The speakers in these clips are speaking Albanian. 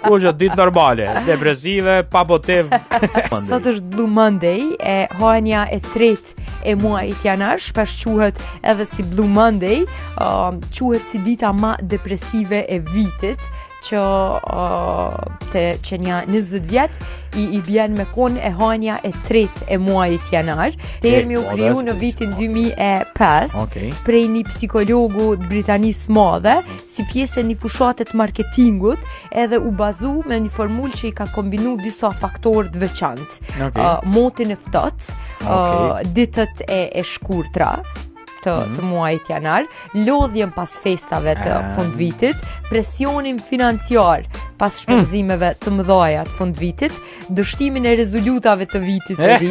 Kur që ditë normale, depresive, pa motiv. Sot është Blue Monday, e hënia e tretë e muajit janar, shpesh quhet edhe si Blue Monday, quhet si dita ma depresive e vitit, që që nja 20 vjet i bjen me kon e hënia e tretë e muajit janar. Termi u kriju në vitin 2005 prej një psikologu të Britanisë madhe si pjesë e një fushate të marketingut, edhe u bazu me një formulë që i ka kombinu disa faktorë të veçantë. Motin e ftohtë, ditët e shkurtra të muajit janar, lodhjen pas festave të fundvitit, presionin financiar pas shpenzimeve të mëdhaja të fundvitit, dështimin e rezultatave të vitit të ri.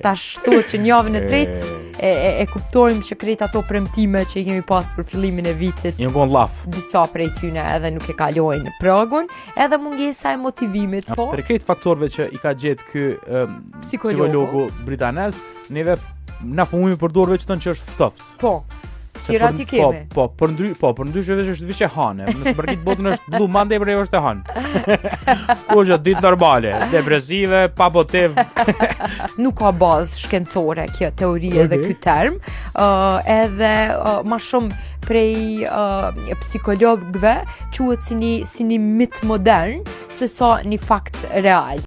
Tash thuhet që në javën e tretë e kuptojmë që krejt ato premtime që i kemi pas për fillimin e vitit, disa prej tyne edhe nuk e kalojnë pragun, edhe mungesa e motivimit. Për këtë faktorëve që i ka gjetë ky psikologu britanes, neve na punojmë për dorë veç tonë që është ftoft. Po. Tjera ti kemi. Për ndryshe veç është viçe hane. Nëse për këtë botën është Blue Monday, për është e hanë. Kur që ditë normale, depresive, pa motiv. Nuk ka bazë shkencore kjo teori edhe ky term, edhe ma shumë prej psikologëve quhet si një mit modern se sa një fakt real.